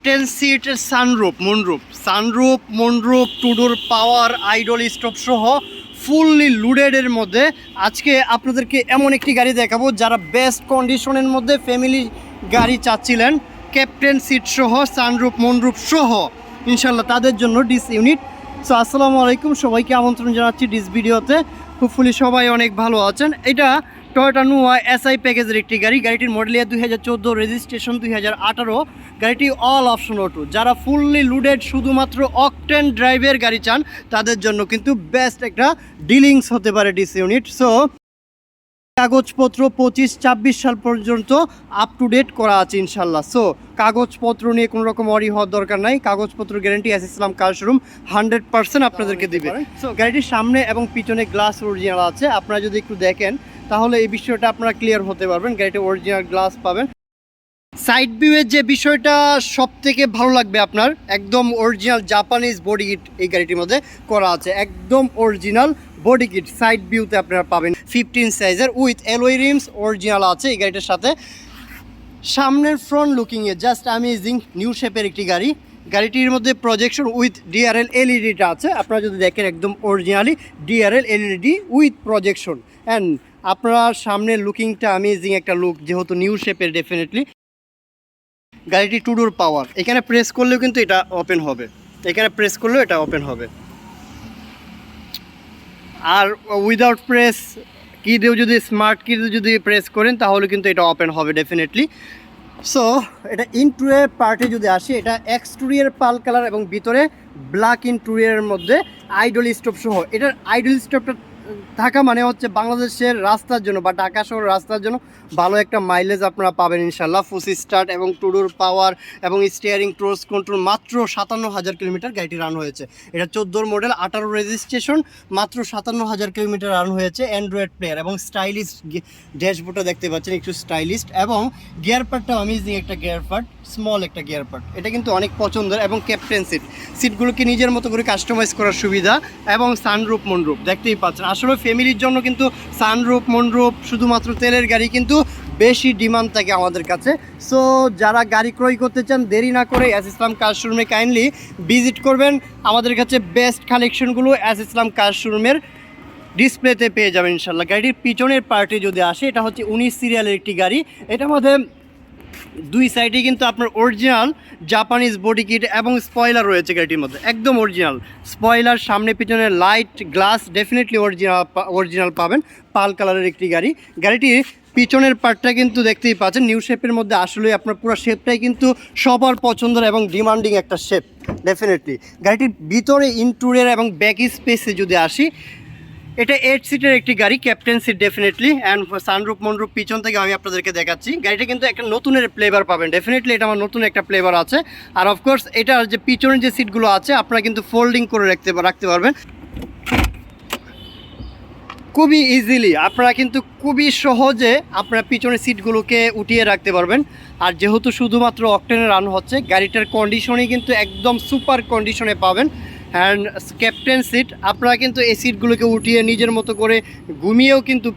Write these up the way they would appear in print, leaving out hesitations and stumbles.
10 seat sunroof two door power idle stop সহ fully লোডেডের মধ্যে আজকে আপনাদেরকে এমন একটি গাড়ি দেখাবো যারা বেস্ট কন্ডিশনের মধ্যে ফ্যামিলি গাড়ি চাচ্ছিলেন, ক্যাপ্টেন সিট সহ মনরুফ সহ ইনশাল্লাহ তাদের জন্য ডিস ইউনিট। সো আসসালামু আলাইকুম, সবাইকে আমন্ত্রণ জানাচ্ছি ডিস ভিডিওতে। হোপফুলি সবাই অনেক ভালো আছেন। এটা টয়োটা নুয়া এসআই প্যাকেজের একটি গাড়ি। গাড়িটির মডেল ইয়ার 2014, রেজিস্ট্রেশন 2018। গাড়িটি অল অপশন অটো। যারা ফুললি লোডেড শুধুমাত্র অকটেন ড্রাইভের গাড়ি চান তাদের জন্য কিন্তু বেস্ট একটা ডিলিংস হতে পারে ডিস ইউনিট। সো কাগজপত্র 25-26 সাল পর্যন্ত আপ টু ডেট করা আছে ইনশাল্লাহ। সো কাগজপত্র নিয়ে কোনো রকম ওয়ারি হওয়ার দরকার নাই। কাগজপত্র গ্যারেন্টি এস ইসলাম কার শোরুম 100% আপনাদেরকে দিবে। সো গাড়িটির সামনে এবং পিছনে গ্লাস অরিজিনাল আছে। আপনারা যদি একটু দেখেন তাহলে এই বিষয়টা আপনারা ক্লিয়ার হতে পারবেন। গাড়িতে অরিজিনাল গ্লাস পাবেন। সাইড ভিউয়ের যে বিষয়টা সব থেকে ভালো লাগবে আপনার, একদম অরিজিনাল জাপানিজ বডি কিট এই গাড়িটির মধ্যে করা আছে। একদম অরিজিনাল বডি কিট সাইড ভিউতে আপনারা পাবেন 15 সাইজের উইথ এলওই রিমস অরিজিনাল আছে এই গাড়িটার সাথে। সামনের ফ্রন্ট লুকিংয়ে জাস্ট অ্যামেজিং নিউ শেপের একটি গাড়ি। গাড়িটির মধ্যে প্রজেকশন উইথ ডিআরএল এলইডিটা আছে। আপনারা যদি দেখেন একদম originally DRL LED with projection. And আপনার সামনের লুকিংটা অ্যামেজিং একটা লুক, যেহেতু নিউ শেপের ডেফিনেটলি। গাড়িটি টুডোর পাওয়ার, এখানে প্রেস করলেও কিন্তু এটা ওপেন হবে, এখানে প্রেস করলেও এটা ওপেন হবে। আর উইদাউট প্রেস কি দিয়েও যদি স্মার্ট কি দিয়ে যদি প্রেস করেন তাহলে কিন্তু এটা ওপেন হবে ডেফিনেটলি। সো এটা ইন্টেরিয়র পার্টে যদি আসি, এটা এক্সটেরিয়র পাল কালার এবং ভিতরে ব্ল্যাক ইন্টেরিয়রের মধ্যে আইডল স্টপ সহ। এটার আইডল স্টপটা থাকা মানে হচ্ছে বাংলাদেশের রাস্তার জন্য বা ঢাকা শহর রাস্তার জন্য ভালো একটা মাইলেজ আপনারা পাবেন ইনশাল্লাহ। ফুসি স্টার্ট এবং টুডোর পাওয়ার এবং স্টিয়ারিং ক্রুজ কন্ট্রোল। মাত্র 57,000 কিলোমিটার গাড়িটি রান হয়েছে। এটা 14 মডেল, 18 রেজিস্ট্রেশন, মাত্র 57,000 কিলোমিটার রান হয়েছে। অ্যান্ড্রয়েড প্লেয়ার এবং স্টাইলিশ ড্যাশবোর্ডটা দেখতে পাচ্ছেন, একটু স্টাইলিশ। এবং গিয়ার পার্টটা অ্যামেজিং একটা গিয়ার পার্ট, স্মল একটা গিয়ার পার্ট। এটা কিন্তু অনেক পছন্দের। এবং ক্যাপ্টেন সিটগুলোকে নিজের মতো করে কাস্টমাইজ করার সুবিধা। এবং সানরুফ মনরুফ দেখতেই পাচ্ছেন। আসলে ফ্যামিলির জন্য কিন্তু সানরুফ মনরুফ শুধুমাত্র তেলের গাড়ি কিন্তু বেশি ডিমান্ড থাকে আমাদের কাছে। সো যারা গাড়ি ক্রয় করতে চান দেরি না করে এস ইসলাম কার শোরুমে কাইন্ডলি ভিজিট করবেন। আমাদের কাছে বেস্ট কালেকশনগুলো এস ইসলাম কার শোরুমের ডিসপ্লেতে পেয়ে যাবেন ইনশাল্লাহ। গাড়ির পিছনের পার্টে যদি আসে, এটা হচ্ছে 19 সিরিয়ালের একটি গাড়ি। এটার মধ্যে দুই সাইডে কিন্তু আপনার অরিজিনাল জাপানিজ বডি কিট এবং স্পয়লার রয়েছে গাড়িটির মধ্যে, একদম অরিজিনাল স্পয়লার। সামনে পিছনে লাইট গ্লাস ডেফিনেটলি অরিজিনাল পাবেন। পাল কালারের একটি গাড়ি। গাড়িটির পিছনের পার্টটা কিন্তু দেখতেই পাচ্ছেন নিউ শেপের মধ্যে। আসলে আপনার পুরো শেপটাই কিন্তু সবার পছন্দের এবং ডিমান্ডিং একটা শেপ ডেফিনেটলি। গাড়িটির ভিতরে ইন্টেরিয়র এবং ব্যাক স্পেসে যদি আসি, এটা 8 সিটের একটি গাড়ি, captain seat definitely. And sunroof moonroof পিছন থেকে আমি আপনাদেরকে দেখাচ্ছি। গাড়িটা কিন্তু একটা নতুনের ফ্লেভার পাবেন ডেফিনেটলি। এটা আমার নতুন একটা ফ্লেভার আছে। আর অফকোর্স এটার যে পিছনের যে সিটগুলো আছে আপনারা কিন্তু ফোল্ডিং করে রাখতে পারবেন খুবই ইজিলি। আপনারা কিন্তু খুবই সহজে আপনারা পিছনের সিটগুলোকে উঠিয়ে রাখতে পারবেন। আর যেহেতু শুধুমাত্র অকটেনে রান হচ্ছে, গাড়িটার কন্ডিশনই কিন্তু একদম সুপার কন্ডিশনে পাবেন। অ্যান্ড ক্যাপ্টেন সিট, আপনারা কিন্তু এই সিটগুলোকে উঠিয়ে নিজের মতো করে ঘুমিয়েও কিন্তু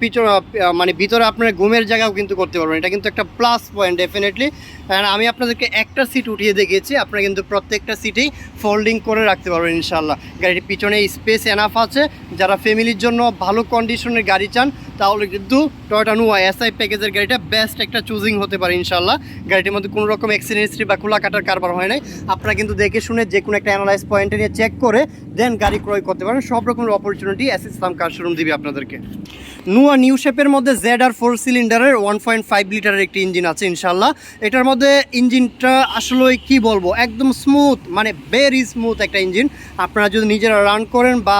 মানে ভিতরে আপনারা ঘুমের জায়গাও কিন্তু করতে পারবেন। এটা কিন্তু একটা প্লাস পয়েন্ট ডেফিনেটলি। অ্যান্ড আমি আপনাদেরকে একটা সিট উঠিয়ে দেখিয়েছি, আপনারা কিন্তু প্রত্যেকটা সিটেই ফোল্ডিং করে রাখতে পারবেন ইনশাল্লাহ। গাড়িটির পিছনে স্পেস এনাফ আছে। যারা ফ্যামিলির জন্য ভালো কন্ডিশনের গাড়ি চান তাহলে কিন্তু টয়োটা নুয়া এসআই প্যাকেজের গাড়িটা বেস্ট একটা চুজিং হতে পারে ইনশাল্লাহ। গাড়িটির মধ্যে কোনো রকম অ্যাক্সিডেন্ট হিস্ট্রি বা খোলা কাটার কারবার হয় নাই। আপনারা কিন্তু দেখে শুনে যে কোনো একটা অ্যানালাইজ পয়েন্টে নিয়ে চেক করে দেন গাড়ি ক্রয় করতে পারেন। সব রকমের অপরচুনিটি এস ইসলাম কার শোরুম দিবে আপনাদেরকে। নুয়া নিউ শেপের মধ্যে ZR 4 সিলিন্ডারের 1.5 লিটারের একটি ইঞ্জিন আছে ইনশাল্লাহ। এটার মধ্যে ইঞ্জিনটা আসলে কি বলবো, একদম স্মুথ, মানে ভেরি স্মুথ একটা ইঞ্জিন। আপনারা যদি নিজেরা রান করেন বা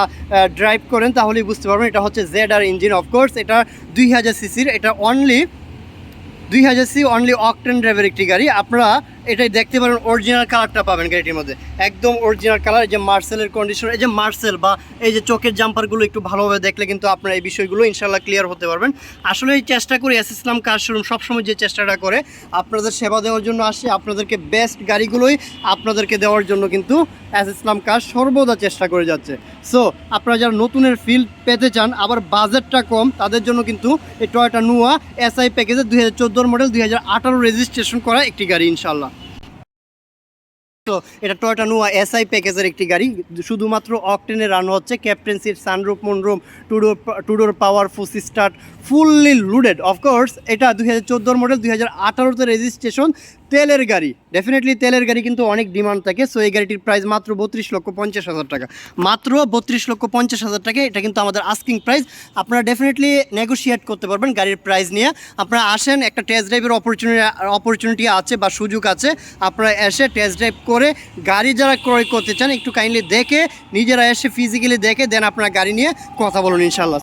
ড্রাইভ করেন তাহলেই বুঝতে পারবেন। এটা হচ্ছে ZR ইঞ্জিন। অফকোর্স এটা 2000 সিসির, এটা অনলি 2000 সি অনলি অকটেন ড্রাইভের একটি গাড়ি। আপনারা এটাই দেখতে পারেন অরিজিনাল কালারটা পাবেন গাড়িটির মধ্যে, একদম অরিজিনাল কালার। যে মার্সেলের কন্ডিশন, এই যে মার্সেল বা এই যে চোখের জাম্পারগুলো একটু ভালোভাবে দেখলে কিন্তু আপনারা এই বিষয়গুলো ইনশাল্লাহ ক্লিয়ার হতে পারবেন। আসলে এই চেষ্টা করি এস ইসলাম কার শোরুম সবসময় যে চেষ্টাটা করে আপনাদের সেবা দেওয়ার জন্য আসে, আপনাদেরকে বেস্ট গাড়িগুলোই আপনাদেরকে দেওয়ার জন্য কিন্তু এস ইসলাম কার সর্বদা চেষ্টা করে যাচ্ছে। সো আপনারা যারা নতুনের ফিল পেতে চান আবার বাজেটটা কম, তাদের জন্য কিন্তু এই টয়োটা নুয়া এসআই প্যাকেজের 2014 মডেল 2018 রেজিস্ট্রেশন করা একটি গাড়ি ইনশাল্লাহ। তো এটা টয়োটা নোয়া এসআই প্যাকেজের একটি গাড়ি, শুধুমাত্র অকটেনে রান হচ্ছে, captain seat, sunroof, moonroof, two door power, push start, fully loaded. Of course এটা 2014 মডেল, 2018তে রেজিস্ট্রেশন, তেলের গাড়ি। ডেফিনেটলি তেলের গাড়ি কিন্তু অনেক ডিমান্ড থাকে। সো এই গাড়িটির প্রাইস মাত্র 32,50,000 টাকা, মাত্র 32,50,000 টাকা। এটা কিন্তু আমাদের আস্কিং প্রাইস। আপনারা ডেফিনেটলি নেগোশিয়েট করতে পারবেন গাড়ির প্রাইস নিয়ে। আপনারা আসেন, একটা টেস্ট ড্রাইভের অপরচুনিটি আছে বা সুযোগ আছে, আপনারা এসে টেস্ট ড্রাইভ করে গাড়ি যারা ক্রয় করতে চান একটু কাইন্ডলি দেখে, নিজেরা এসে ফিজিক্যালি দেখে দেন আপনারা গাড়ি নিয়ে কথা বলুন ইনশাল্লাহ।